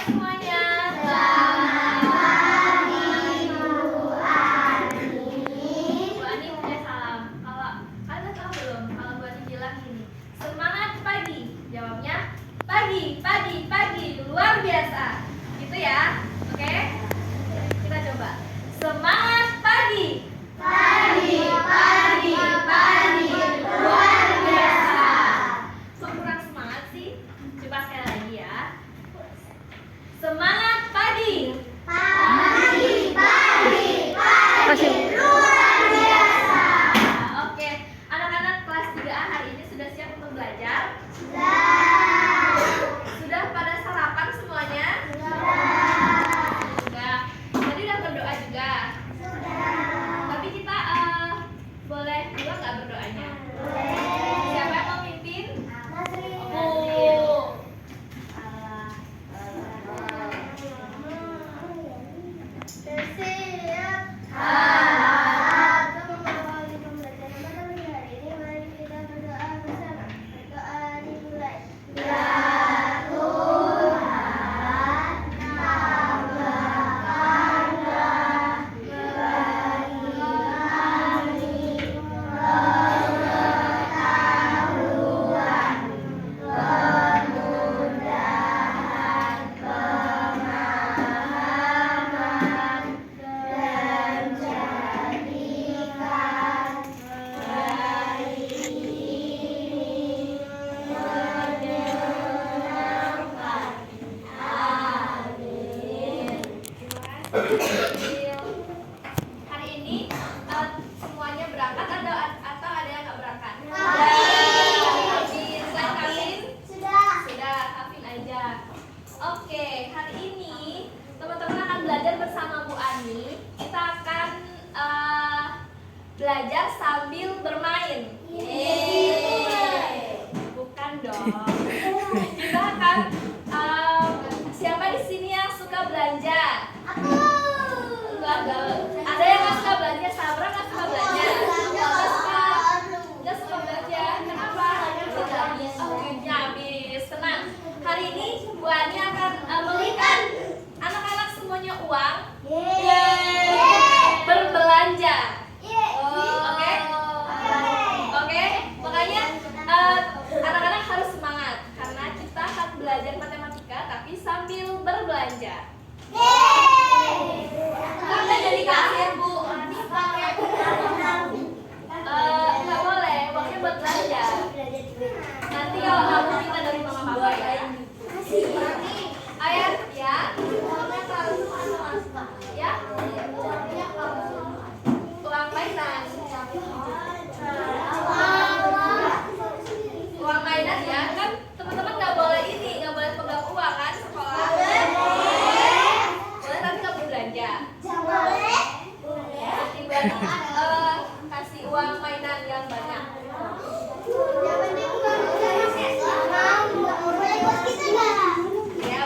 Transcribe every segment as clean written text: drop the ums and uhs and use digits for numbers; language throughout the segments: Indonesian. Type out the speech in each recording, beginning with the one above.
semuanya. Selamat pagi Bu Ani. Bu Ani punya salam. Kalau kalian tahu belum? Kalau Bu Ani bilang gini, semangat pagi. Jawabnya pagi, pagi, pagi, luar biasa. Gitu ya. Oke? Kita coba. Semangat pagi. Pagi, pagi, pagi, luar biasa. Kok kurang semangat sih? Coba sekali lagi ya. Semangat pagi. Pagi, pagi, pagi, luar biasa. Oke, anak-anak kelas 3A hari ini sudah siap untuk belajar? Sudah. Sudah pada sarapan semuanya? Sudah. Tadi udah berdoa juga? Tapi kita boleh juga nggak berdoanya? Siapa yang mau mimpin? Oh. Hari ini semuanya berangkat atau ada yang nggak berangkat? Kavin, Kavin? Sudah, Kavin aja. Oke, hari ini teman-teman akan belajar bersama Bu Ani. Kita akan belajar sambil bermain. Bukan dong. Kita akan siapa di sini yang suka belanja? Enggak. Ada yang nggak suka belanja? Sabra nggak suka belanja? Nggak suka belanja. Kenapa? Duitnya habis. Tenang. Hari ini Bu Ani akan memberikan anak-anak semuanya uang. Berbelanja. Oke. Makanya anak-anak harus semangat karena kita akan belajar matematika tapi sambil berbelanja. Kita jadi kasir Bu. Nggak boleh, uangnya buat belanja. Nanti kalau kamu minta dari mama papa ya. Ayah ya. Ya. Uang mainan. Uang mainan ya kan teman-teman nggak boleh nggak boleh pegang uang kan sekolah. Boleh tapi nggak belanja. Kasih uang mainan yang banyak. Ya.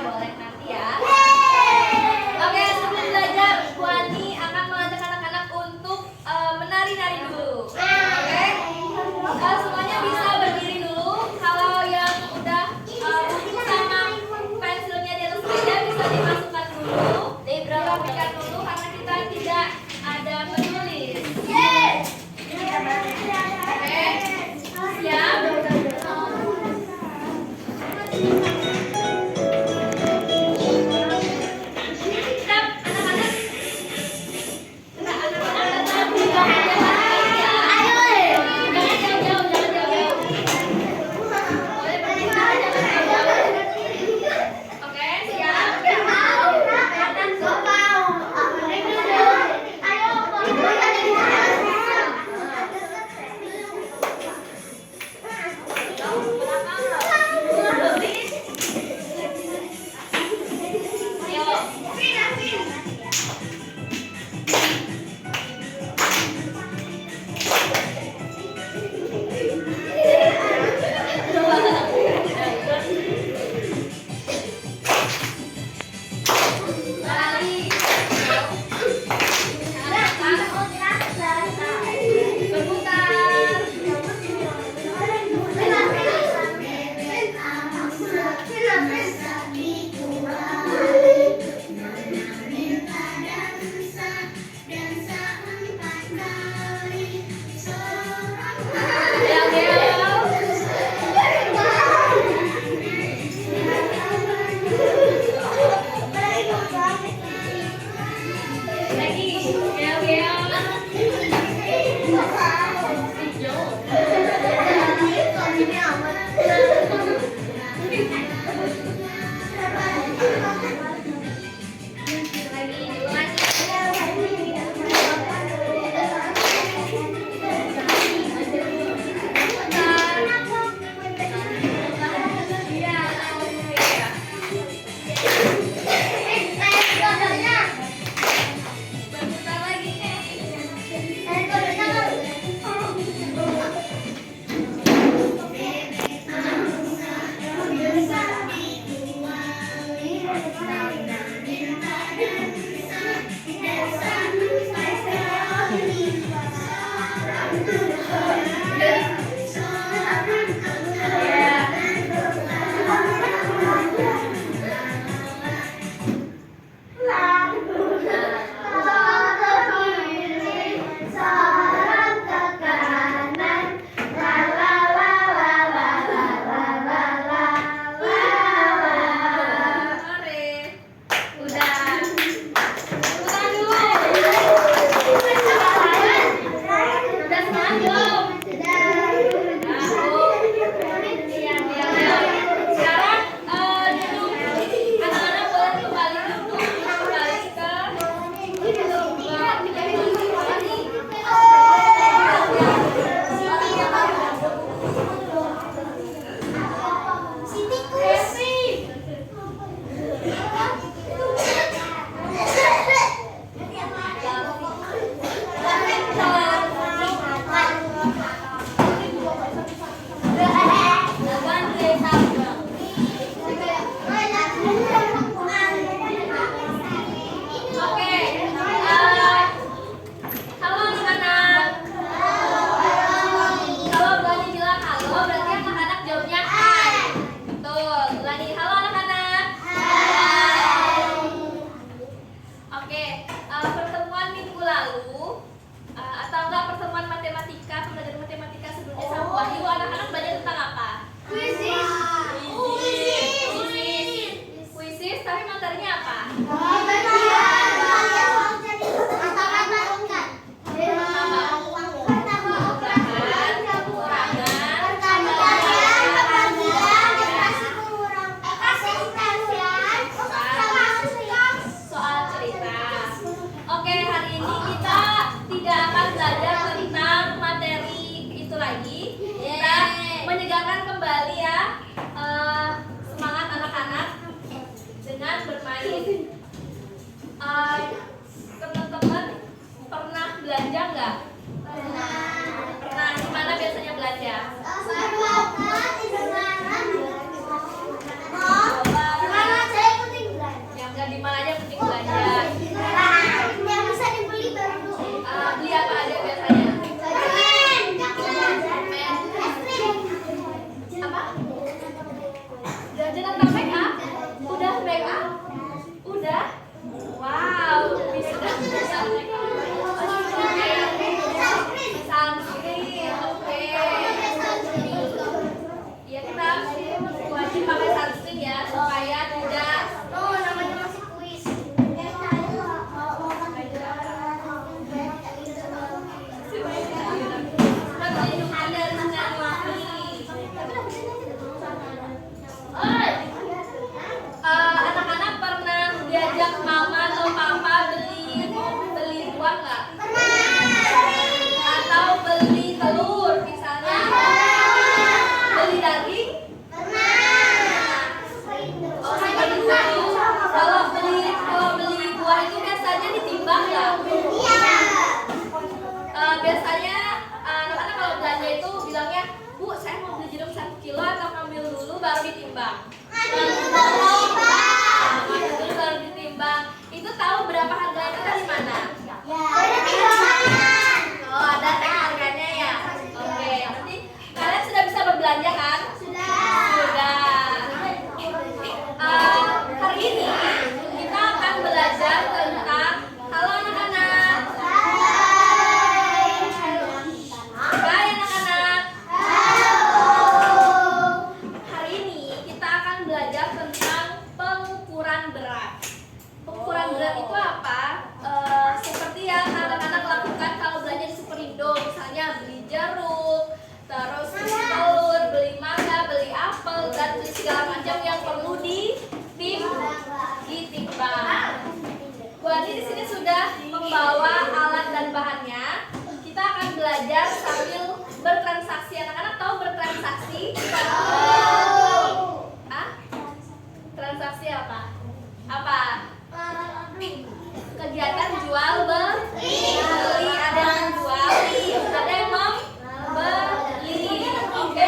materinya apa? Kembali ya, semangat anak-anak dengan bermain. Teman-teman pernah belanja nggak? Pernah. Di mana biasanya belanja? Yang di mana aja penting belanja. Yang bisa dibeli baru. Beli apa aja biasanya? Jajanan tak make up? Udah make up? Udah? Wow, bisa make up. Sunscreen, oke. Ya kita wajib pakai sunscreen ya supaya tidak. Oh, namanya masih kuis. Perlindungan dari sinar UV. Anak-anak pernah diajak mama atau papa beli buah nggak? Atau beli telur misalnya? Beli daging? Oh, beli telur. Kalau beli buah itu biasanya ditimbang nggak? Biasanya anak-anak kalau belanja itu bilangnya, Bu, saya mau beli jeruk 1 kilo atau ngambil dulu baru ditimbang? Dulu baru ditimbang. Itu tahu berapa harganya itu dari mana? Oh, ada tag harganya ya. Oke, nanti kalian sudah bisa berbelanja kan? Sudah. Hari ini kita akan belajar tentang halo anak-anak. Hai anak-anak. Hari ini kita akan belajar tentang pengukuran berat. Pengukuran berat itu apa? Seperti yang anak-anak lakukan kalau belanja di Superindo, misalnya beli jeruk, terus beli telur, beli mangga, beli apel, dan beli segala macam yang perlu ditimbang. Bu Adi di sini sudah membawa alat dan bahannya. Kita akan belajar sambil bertransaksi. Anak-anak tahu bertransaksi? Transaksi apa? Apa? Kegiatan jual beli. Ada yang menjual, ada yang membeli. Oke.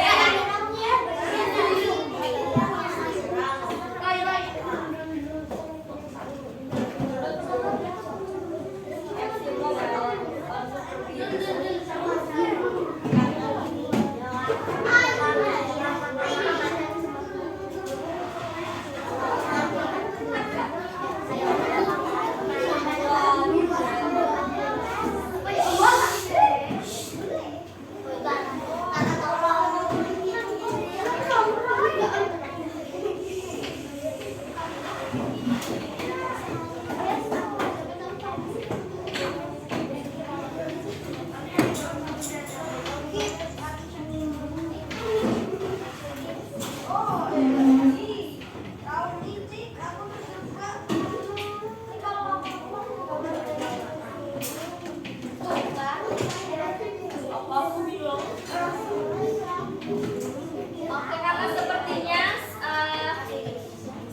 Oke, karena sepertinya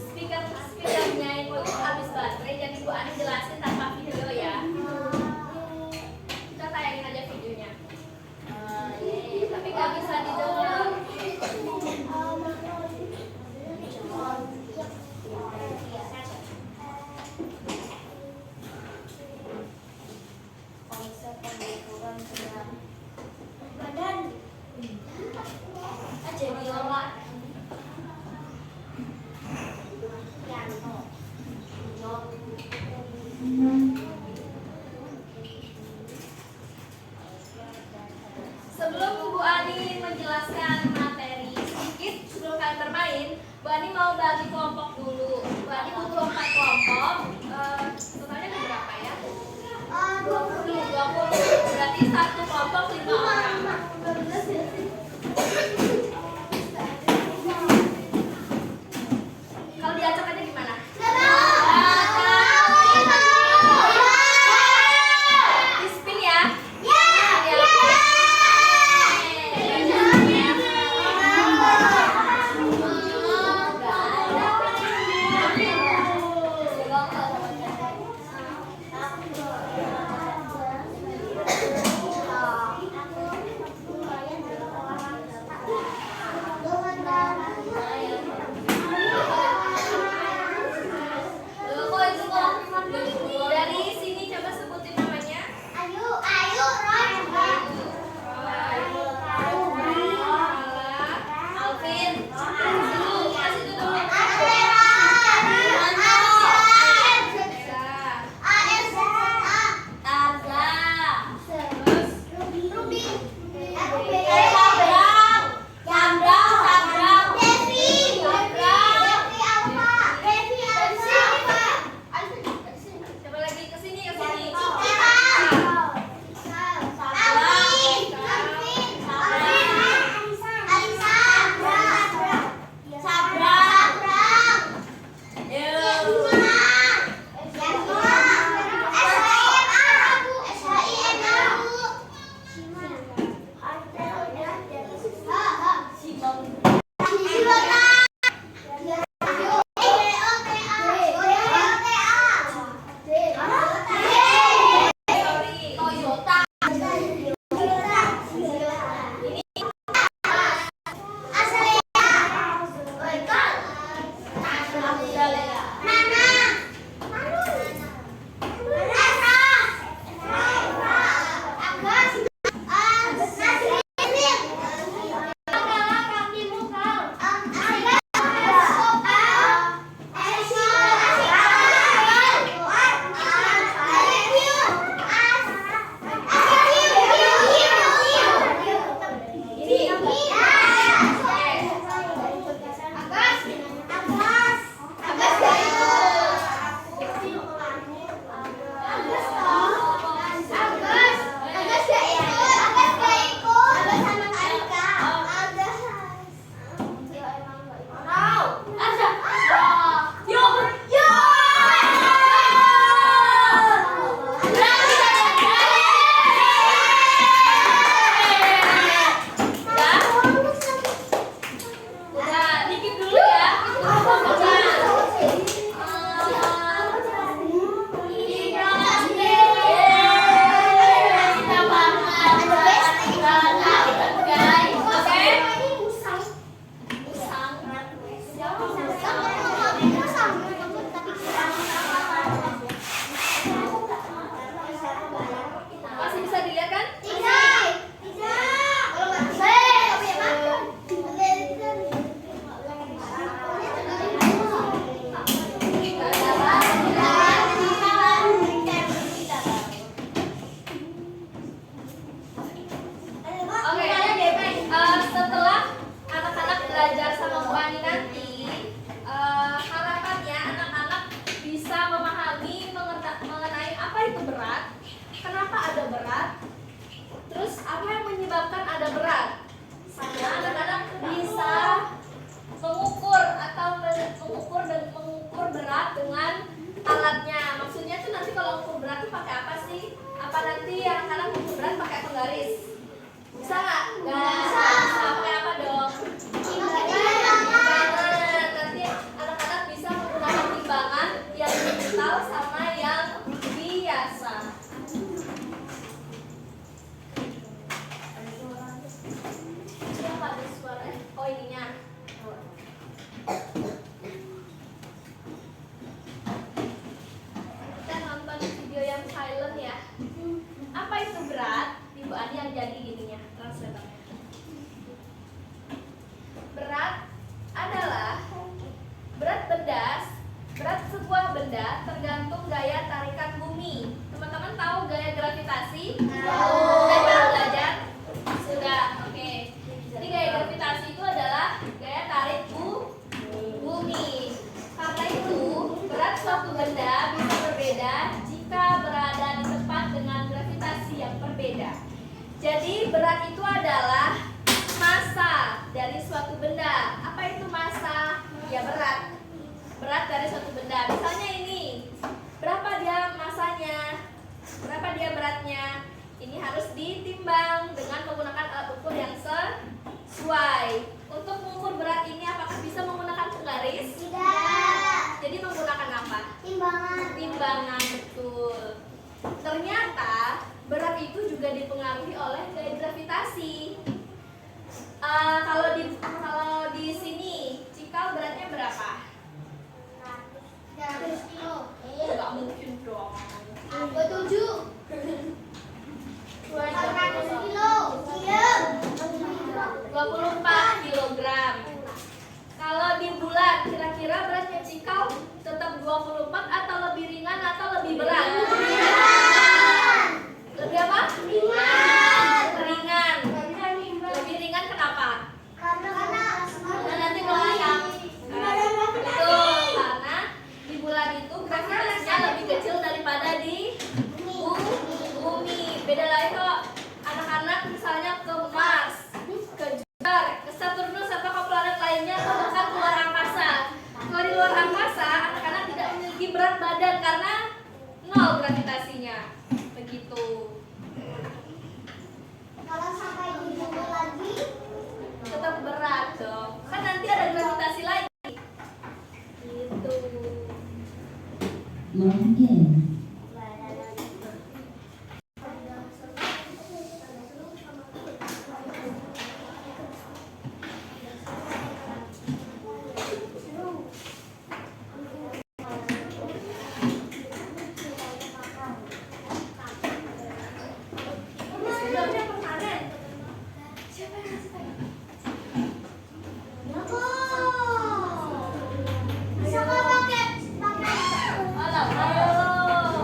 speakernya itu habis baterai. Bisa nggak? Nggak. Bisa. Pakai apa dong? Timbangan. Nanti anak-anak bisa menggunakan timbangan yang digital sama yang biasa. Siapa ada suara? Oh, ininya. Kita nonton video yang silent ya. Apa itu berat? Ibu Ani yang jadi ininya, translatornya. Berat adalah berat sebuah benda tergantung gaya tarikan bumi. Teman-teman tahu gaya gravitasi? Tahu. Sudah belajar? Sudah, oke. Jadi gaya gravitasi itu adalah gaya tarik bumi. Karena itu, berat suatu benda bisa berbeda jika berada di tempat dengan gravitasi yang berbeda. Jadi berat itu adalah massa dari suatu benda. Apa itu massa? Ya berat. Berat dari suatu benda. Misalnya ini. Berapa dia massanya? Berapa dia beratnya? Ini harus ditimbang dengan menggunakan alat ukur yang sesuai. Untuk mengukur berat ini apakah bisa menggunakan penggaris? Tidak. Jadi menggunakan apa? Timbangan. Timbangan, betul. Ternyata berat itu juga dipengaruhi oleh gaya gravitasi. Kalau di sini Cikal beratnya berapa? 100 kilo. Enggak mungkin dong. 27. 400 kilo. Iya. 24 kilogram. Kalau di bulan kira-kira beratnya Cikal tetap 24 atau lebih ringan atau lebih berat? Lebih apa? Ringan. Lebih ringan kenapa? Karena Nanti kalau yang betul, karena di bulan itu gravitasinya lebih kecil daripada di bumi. Beda lagi kalau anak-anak misalnya ke Mars, ke Jupiter, ke Saturnus atau ke planet lainnya atau bahkan keluar angkasa. Kalau di luar angkasa, anak-anak tidak memiliki berat badan karena nol gravitasinya. Begitu. kalau sampai di bumi lagi, Tetap berat dong. Kan nanti ada gravitasi lagi. Gitu. Login. Sebenarnya permanen. Siapa yang ngasih tahu? aku bisa nggak pakai Alah, ayo.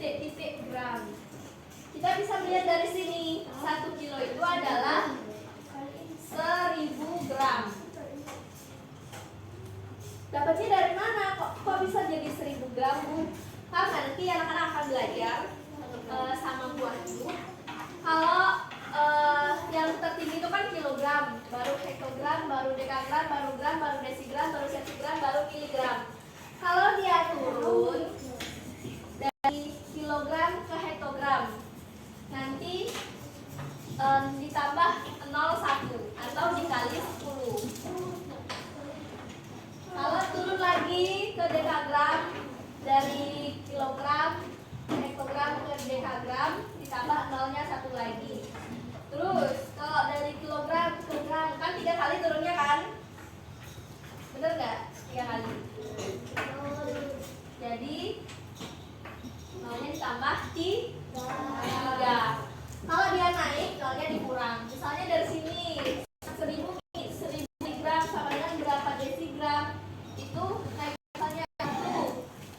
titik-titik gram. Kita bisa melihat dari sini 1 kilo itu adalah 1000 gram. Dapatnya dari mana? Kok bisa jadi 1000 gram, Bu? Karena nanti anak-anak akan belajar sama Bu Ayu. Kalau yang tertinggi itu kan kilogram, baru hektogram, baru dekagram, baru gram, baru desigram, baru sentigram, baru miligram. Kalau dia turun dari kilogram ke hektogram, nanti ditambah 01 atau dikali 10. Kalau turun lagi ke dekagram, dari kilogram, hektogram ke dekagram, ditambah nolnya 1 lagi. Terus kalau dari kilogram ke gram, kan 3 kali turunnya kan? Bener nggak? 3 kali. Jadi nolnya ditambah 3. Kalau dia naik, nolnya dikurang. Misalnya dari sini 1000 miligram sama dengan berapa desigram? Itu naik misalnya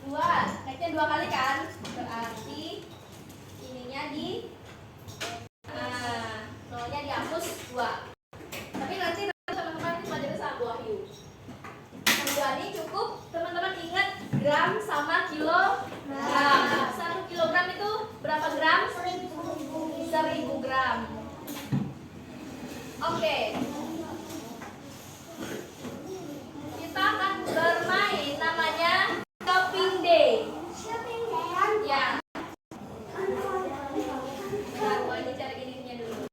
2, naiknya 2 kali kan? Berarti ininya nolnya dihapus 2. Tapi nanti teman-teman belajar sama Bu Wahyu. Ini cukup teman-teman ingat gram sama kilogram. 1 kilogram itu berapa gram? 1000 gram. Oke. Kita akan bermain namanya shopping day. Ya. Nah, Bu Ayu cari ininya dulu.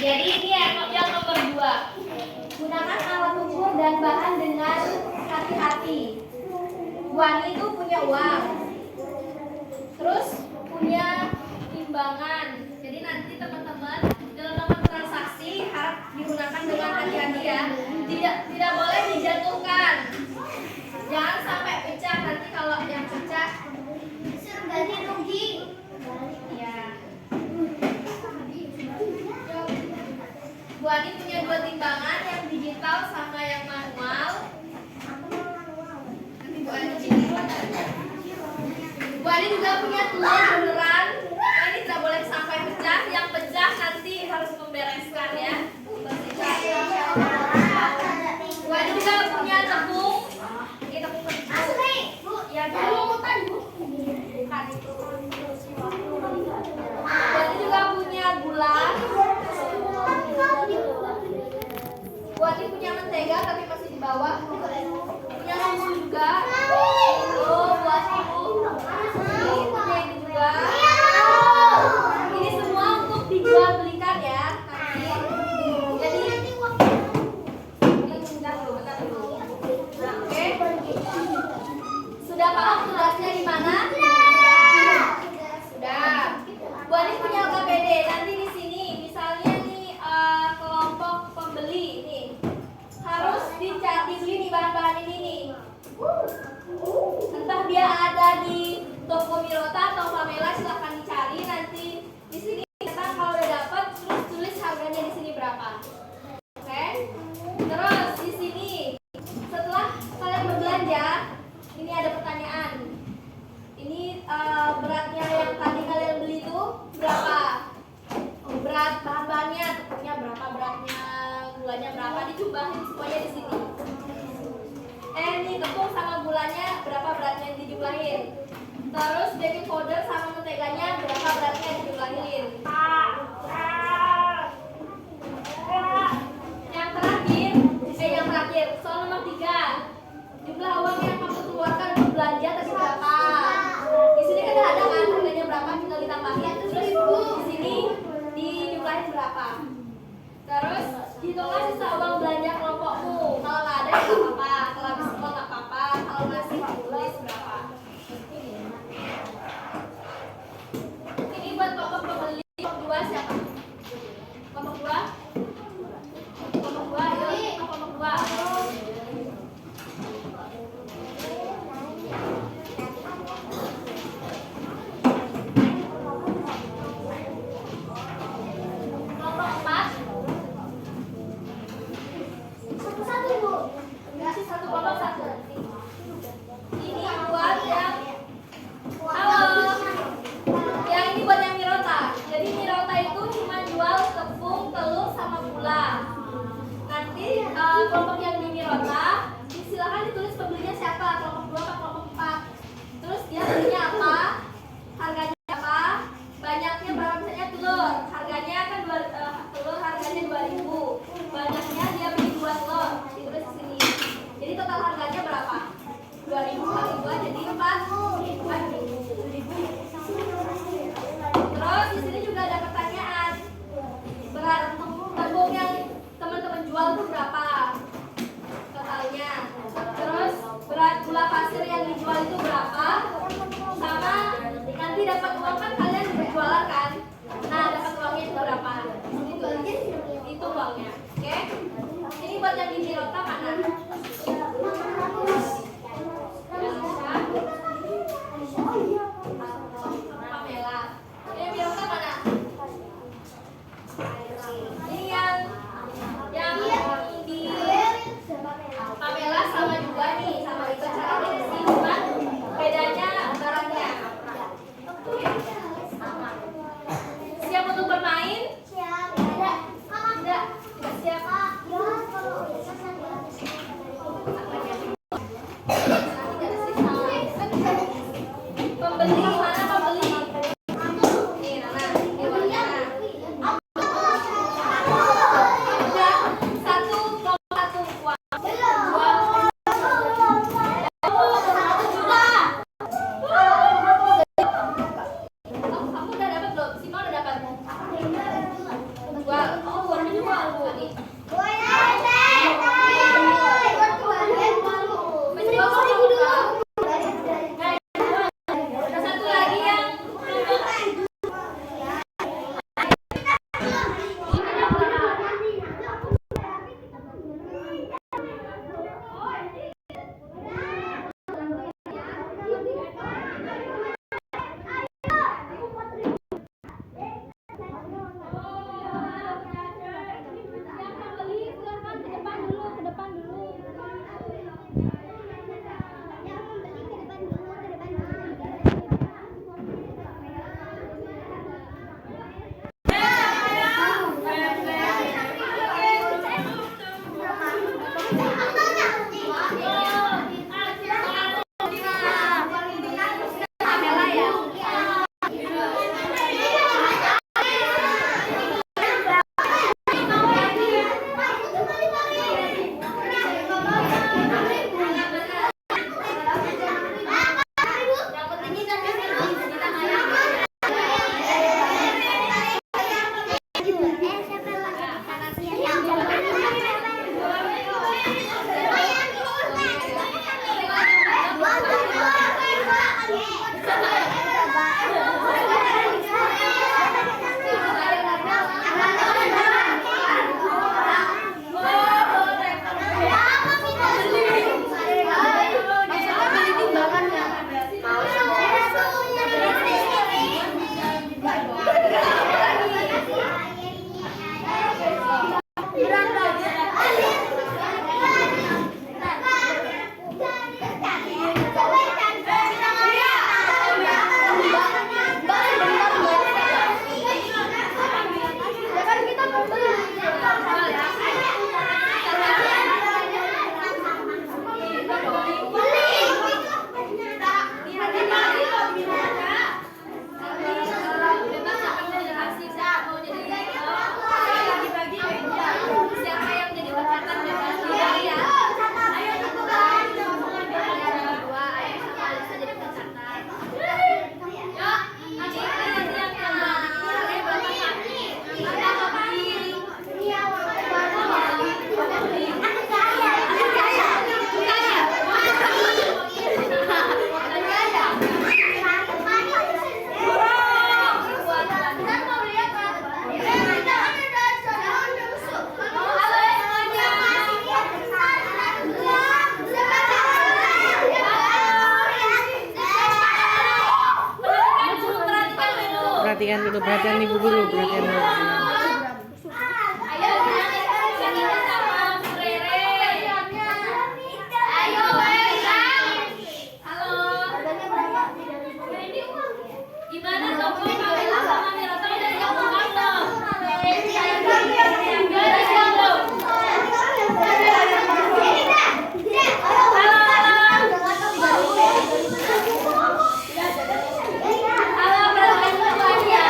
Jadi ini yang nomor 2. Gunakan alat ukur dan bahan dengan hati-hati. Bu Ani itu punya uang, terus punya timbangan. Jadi nanti teman-teman dalam nomor transaksi harap digunakan dengan hati-hati ya. Tidak boleh dijatuhkan. Jangan sampai pecah. Nanti kalau yang pecah Ganti rugi. ya. Bu Ani punya 2 timbangan, yang digital sama yang manual. Nanti Bu Ani Bu Ani juga punya telur beneran. Nah, ini tidak boleh sampai pecah. Yang pecah nanti harus membereskan ya. Bu Ani juga punya tepung. Ini tepung Asli, Bu. Ya, Bu. Bukan, Bu. Bukan itu. Bu Ani juga punya gula. Bu Ani punya mentega tapi masih di bawah. Punya susu juga. Oh, Bu Ani ini punya ini juga. Ini semua untuk dijual belikan ya nanti. Jadi ini bentar dulu. Oke. Sudah paham tugasnya di mana? Sudah. Bu Ani punya LKPD. Nanti di sini misalnya nih kelompok pembeli nih harus dibeli nih bahan-bahan ini nih. Entah dia ada di toko Mirota atau Pamela, silahkan dicari. Nanti di sini kita kalau udah dapat terus tulis harganya di sini berapa. Oke? Terus di sini setelah kalian berbelanja, ini ada pertanyaan. Ini beratnya yang tadi kalian beli itu berapa? Berat bahan-bahannya, tepungnya berapa, beratnya, gulanya berapa, dijumlahin semuanya di sini. Ini tepung sama gulanya berapa beratnya dijumlahin. Terus baking powder sama menteganya berapa beratnya dijumlahin. Yang terakhir, soal nomor 3. Jumlah uang yang kamu keluarkan untuk belanja tadi berapa? Di sini kan ada kan harganya berapa, tinggal ditambahin. Terus di sini dijumlahin berapa. Terus di Kalau nggak sisa uang belanja kelompokmu. Kalau nggak ada ya nggak apa-apa. Kalau habis uang nggak apa-apa. Kalau masih tulis berapa. Ini buat kelompok pembeli. Kelompok 2 siapa? Kelompok 2? Kelompok 2, ayo. Kelompok 2. Kelompok 4. Satu-satu, Bu. Kasih satu kelompok satu. Ini buat yang halo. Yang ini buat yang Mirota. Jadi Mirota itu cuma jual tepung, telur, sama gula. Nanti kelompok yang di Mirota, silakan ditulis pembelinya siapa, kelompok 2 atau kelompok 4. Terus dia belinya apa, harganya apa, banyaknya berapa, misalnya telur. Harganya kan telur harganya 2.000. Banyaknya dia beli 2 telur. Ditulis di sini. Jadi total harganya berapa? 2.000 kali 2 jadi 4.000. Terus di sini juga ada pertanyaan. Berat tepung yang teman-teman jual itu berapa? Totalnya perhatian dulu, perhatian ibu dulu, perhatian dulu. Ayo kita sama Rere. Ayo halo. Gimana dong Kamila sama Mira? Tahu dari yang bukan dong? Halo, berangkat lagi ya.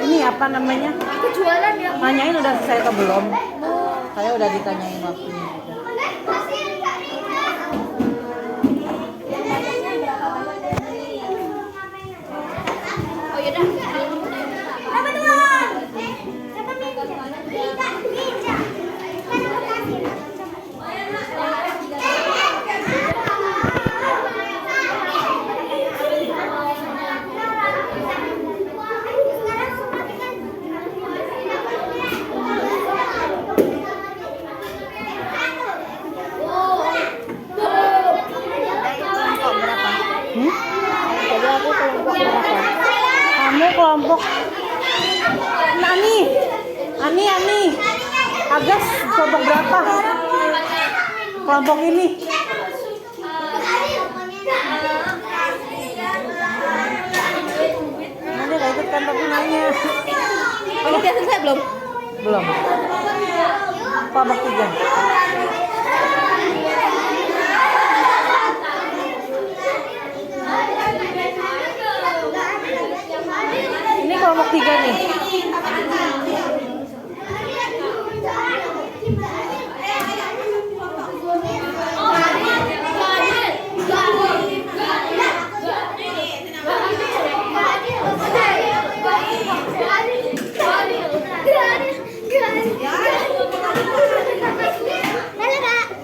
Ini apa namanya? Kejualan ya. Nanyain udah selesai atau belum? Saya udah ditanyain waktunya. Oh yaudah. Apa tuan? Siapa minta? Minta. Jadi aku kelompok berapa? Kamu kelompok Ani. Agas kelompok berapa? Kelompok ini. Nanti gak ikut kan tapi nanya. Kamu udah selesai belum? Belum. Kelompok 3. Ini kelompok 3 nih.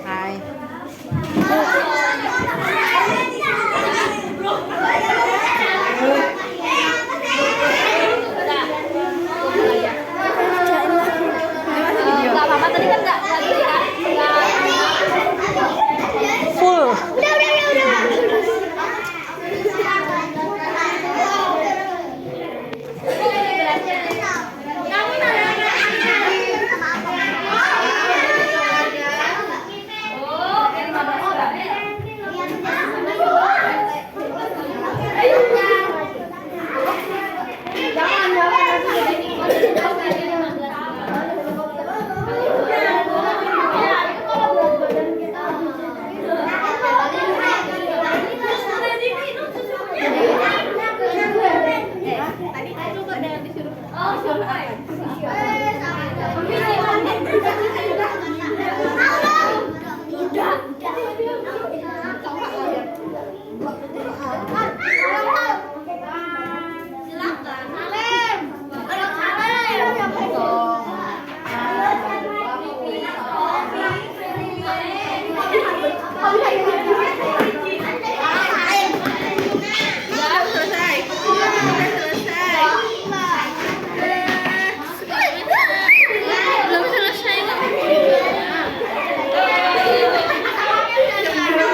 Hai. Gak apa-apa tadi kan nggak Full. Udah.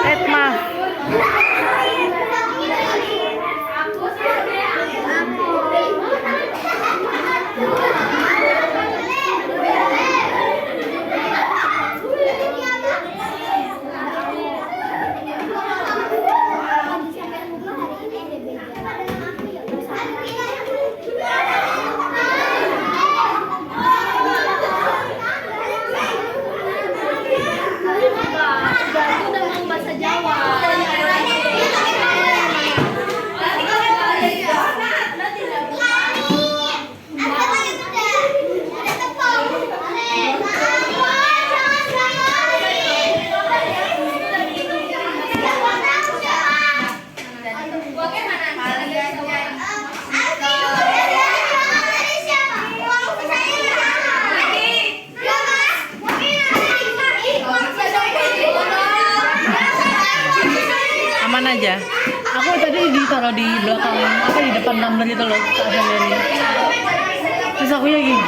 Etma. Aman aja. Aku tadi ditaruh di belakang, apa di depan tumbler itu loh, tak ada dari. Terus aku ya gini.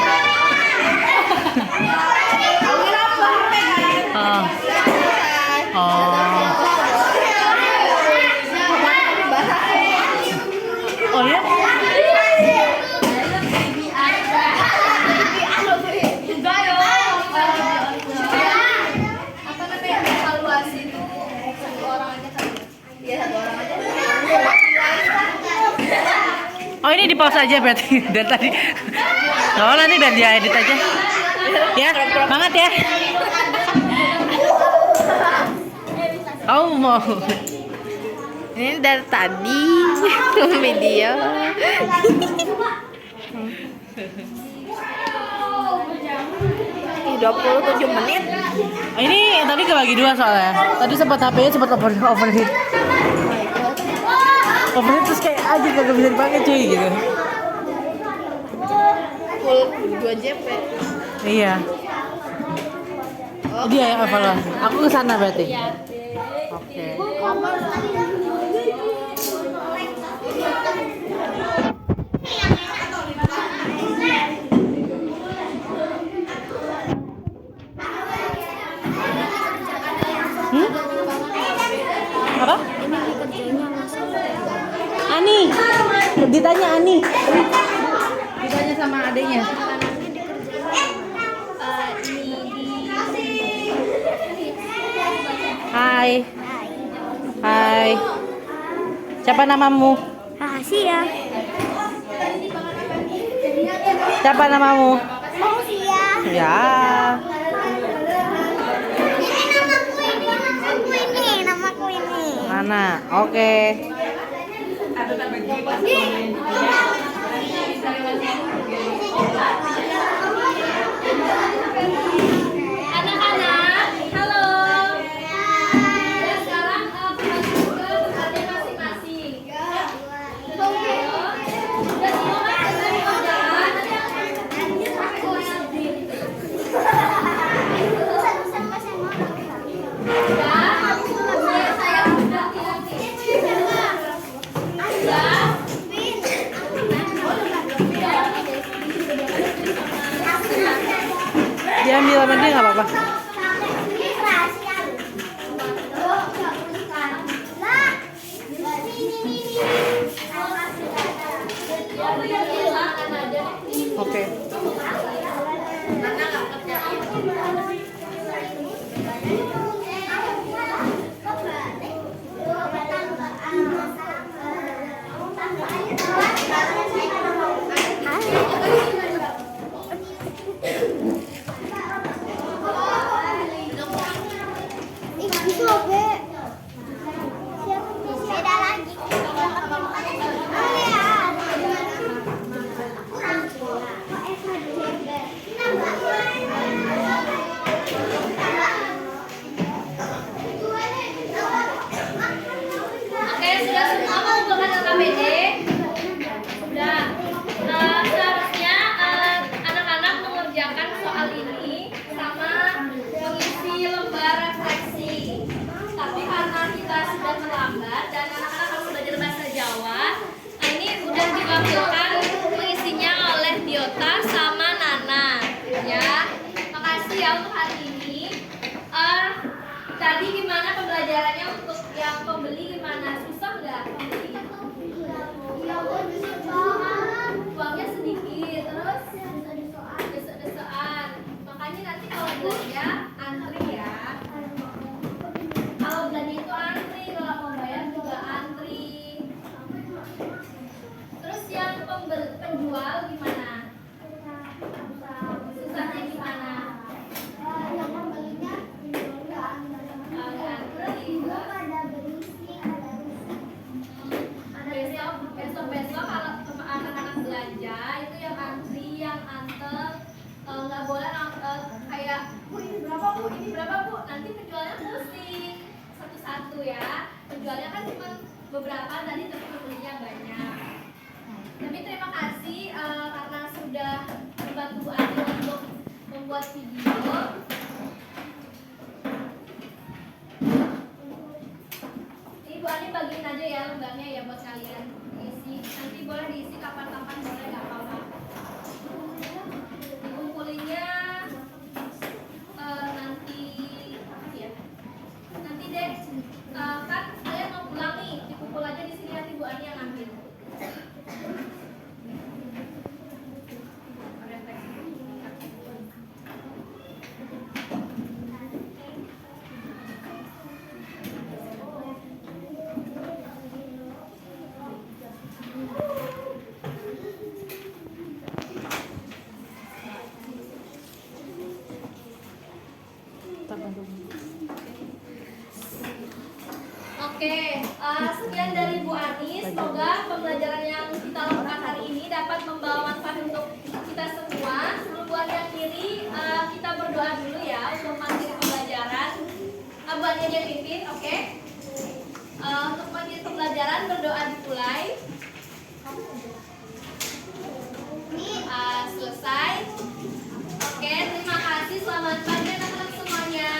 Oh. Oh ya? Oh ini di pause aja berarti dari tadi. Oh nanti biar dia edit aja. Ya, semangat ya. Oh mau. Ini dari tadi video. Ih, 27 menit. Ini tadi kebagi dua soalnya. Tadi sempat HP-nya sempat overheat. Overheat terus kayak aja kagak bisa dipakai cuy gitu. Full 2 JP. Iya. Dia yang evaluasi. Aku ke sana berarti. Oke. Hmm? Apa? Ani. Ditanya Ani. Ditanya sama adiknya. Hai. Hai. Siapa namamu? Makasih ya. Siapa namamu? Fausia. Ya. Ini namaku ini. Mana? Oke. Anak-anak, halo. Dan sekarang kembali ke tempatnya masing-masing. Dan semua dari undangan. Saya sudah Diambil sama dia nggak apa-apa. Oke. Beda lagi. Oke, sudah semua mengumpulkan LKPD? Sudah. Seharusnya anak-anak mengerjakan soal ini sama mengisi lembar refleksi. Tapi karena kita sudah terlambat dan anak-anak harus belajar bahasa Jawa, nah ini sudah diwakilkan mengisinya oleh Diota sama Nana. Ya, makasih ya untuk hari ini. Tadi gimana pembelajarannya untuk yang pembeli gimana? Susah nggak pembeli? Uangnya sedikit, terus desa-desaan. Makanya nanti kalau belanja antri ya. Kalau belanja itu antri, kalau mau bayar juga antri. Terus yang penjual gimana? Susahnya gimana? Besok kalau anak-anak belanja itu yang antri, yang anter nggak boleh kayak bu ini berapa bu, ini berapa bu, nanti penjualnya pusing satu-satu ya. Penjualnya kan cuma beberapa tadi tapi pembelinya banyak. Tapi terima kasih karena sudah membantu Bu Ani untuk membuat video. Ini Bu Ani bagiin aja ya lembarnya ya buat kalian isi. Nanti boleh diisi kapan-kapan, boleh nggak apa-apa. Dikumpulinnya nanti ya. Nanti deh kan kalian mau pulang nih, dikumpul aja di sini nanti Bu Ani yang ambil. Oke, sekian dari Bu Ani. Semoga pembelajaran yang kita lakukan hari ini dapat membawa manfaat untuk berdoa dulu ya untuk materi pembelajaran. Abuan aja pimpin, oke? Untuk materi pembelajaran berdoa dimulai. Selesai. Oke, terima kasih. Selamat pagi anak-anak semuanya.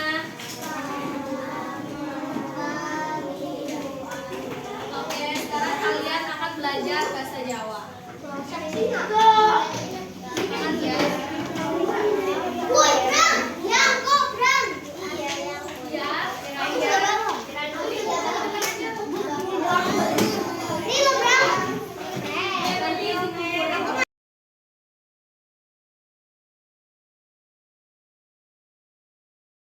Oke, sekarang kalian akan belajar bahasa Jawa.